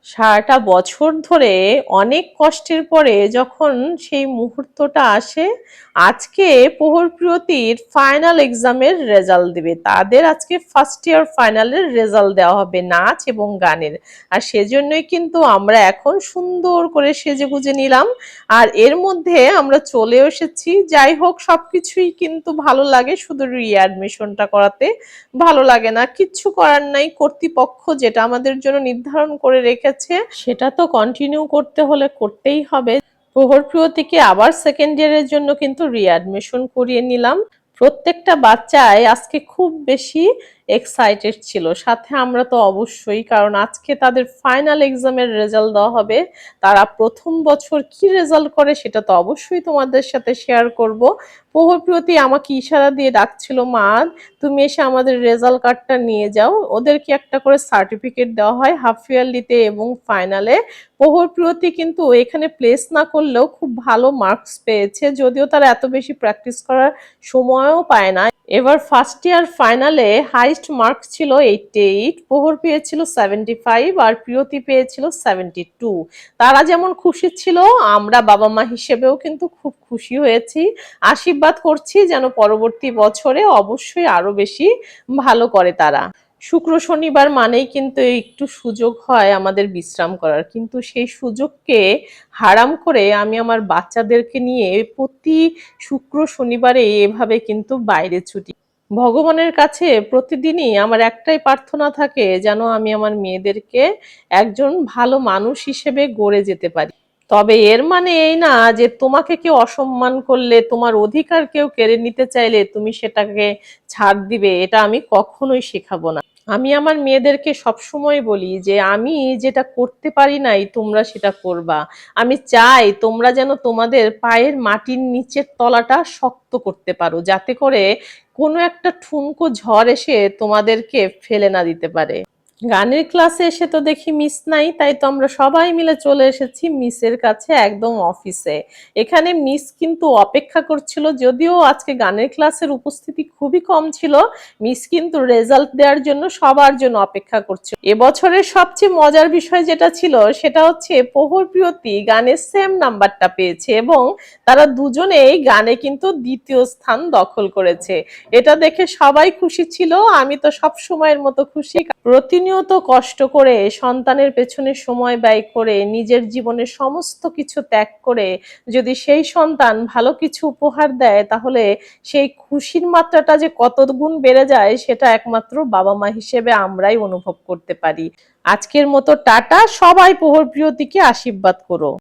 সারাটা বছর ধরে অনেক কষ্টের পরে যখন সেই মুহূর্তটা আসে, আজকে প্রহরপ্রিয়তির ফাইনাল এক্সামের রেজাল্ট দিবে। তাদের আজকে ফার্স্ট ইয়ার ফাইনালের রেজাল্ট দেওয়া হবে নাচ এবং গানের। আর সেজন্যই কিন্তু আমরা এখন সুন্দর করে সেজেগুজে নিলাম। আর এর মধ্যে আমরা চলে এসেছি। যাই হোক, সবকিছুই কিন্তু ভালো লাগে, শুধু রিঅ্যাডমিশনটা করাতে ভালো লাগে না। কিচ্ছু করার নাই, কর্তৃপক্ষ যেটা আমাদের জন্য নির্ধারণ করে রেখেছে সেটা তো কন্টিনিউ করতে হলে করতেই হবে। প্রহরপ্রিয়তিকে আবার সেকেন্ড ইয়ারের জন্য কিন্তু রিঅ্যাডমিশন করিয়ে নিলাম। প্রত্যেকটা বাচ্চাই আজকে খুব বেশি এক্সাইটেড ছিল, সাথে আমরা তো অবশ্যই, কারণ আজকে তাদের ফাইনাল এক্সামের রেজাল্ট দেওয়া হবে। তারা প্রথম বছর কি রেজাল্ট করে সেটা তো অবশ্যই তোমাদের সাথে শেয়ার করব। প্রহরপ্রিয়তি আমাকে ইশারা দিয়ে ডাকছিল, মা তুমি এসে আমাদের রেজাল্ট কার্ডটা নিয়ে যাও। ওদেরকে একটা করে সার্টিফিকেট দেওয়া হয় হাফ ইয়ারলিতে এবং ফাইনালে। প্রহরপ্রিয়তি কিন্তু এখানে প্লেস না করলেও খুব ভালো মার্কস পেয়েছে, যদিও তারা এত বেশি প্র্যাকটিস করার সময়ও পায় না। এবার ফার্স্ট ইয়ার ফাইনালে হাইস্ট মার্কস ছিল 88, প্রহর পেয়েছিল 75 আর প্রিয়তি পেয়েছিল 72। তারা যেমন খুশি ছিল, আমরা বাবা মা হিসেবেও কিন্তু খুব খুশি হয়েছি। আশীর্বাদ করছি যেন পরবর্তী বছরে অবশ্যই আরো বেশি ভালো করে তারা। শুক্র শনিবার মানেই কিন্তু একটু সুযোগ হয় আমাদের বিশ্রাম করার, কিন্তু সেই সুযোগকে হারাম করে আমি আমার বাচ্চাদেরকে নিয়ে প্রতি শুক্র শনিবারে এভাবে কিন্তু বাইরে ছুটি। ভগবানের কাছে প্রতিদিনই আমার একটাই প্রার্থনা থাকে, যেন আমি আমার মেয়েদেরকে একজন ভালো মানুষ হিসেবে গড়ে যেতে পারি। তবে এর মানে এই না যে তোমাকে কেউ অসম্মান করলে, তোমার অধিকার কেউ কেড়ে নিতে চাইলে তুমি সেটাকে ছাড় দিবে, এটা আমি কখনোই শেখাবো না। আমি আমার মেয়েদেরকে সবসময় বলি যে আমি যেটা করতে পারি নাই তোমরা সেটা করবা। আমি চাই তোমরা যেন তোমাদের পায়ের মাটির নিচের তলাটা শক্ত করতে পারো, যাতে করে কোনো একটা ঠুনকো ঝড় এসে তোমাদেরকে ফেলে না দিতে পারে। গানের ক্লাসে এসে তো দেখি মিস নাই, তাই তো আমরা সবাই মিলে চলে এসেছি মিসের কাছে, একদম অফিসে। এখানে মিস কিন্তু অপেক্ষা করছিল, যদিও আজকে গানের ক্লাসের উপস্থিতি খুবই কম ছিল। মিস কিন্তু রেজাল্ট দেওয়ার জন্য সবার জন্য অপেক্ষা করছিল। এবছরের সবচেয়ে মজার বিষয় যেটা ছিল সেটা হচ্ছে প্রহরপ্রিয়তি গানের সেম নাম্বারটা পেয়েছে এবং তারা দুজনেই গানে কিন্তু দ্বিতীয় স্থান দখল করেছে। এটা দেখে সবাই খুশি ছিল, আমি তো সব সময়ের মতো খুশি। প্রতিনিয়ত কষ্ট করে সন্তানের পেছনে সময় ব্যয় করে নিজের জীবনের সমস্ত কিছু ত্যাগ করে যদি সেই সন্তান ভালো কিছু উপহার দেয়, তাহলে সেই খুশির মাত্রাটা যে কত গুণ বেড়ে যায় সেটা একমাত্র বাবা মা হিসেবে আমরাই অনুভব করতে পারি। আজকের মতো টাটা, সবাই প্রহরপ্রিয়তিকে আশীর্বাদ করো।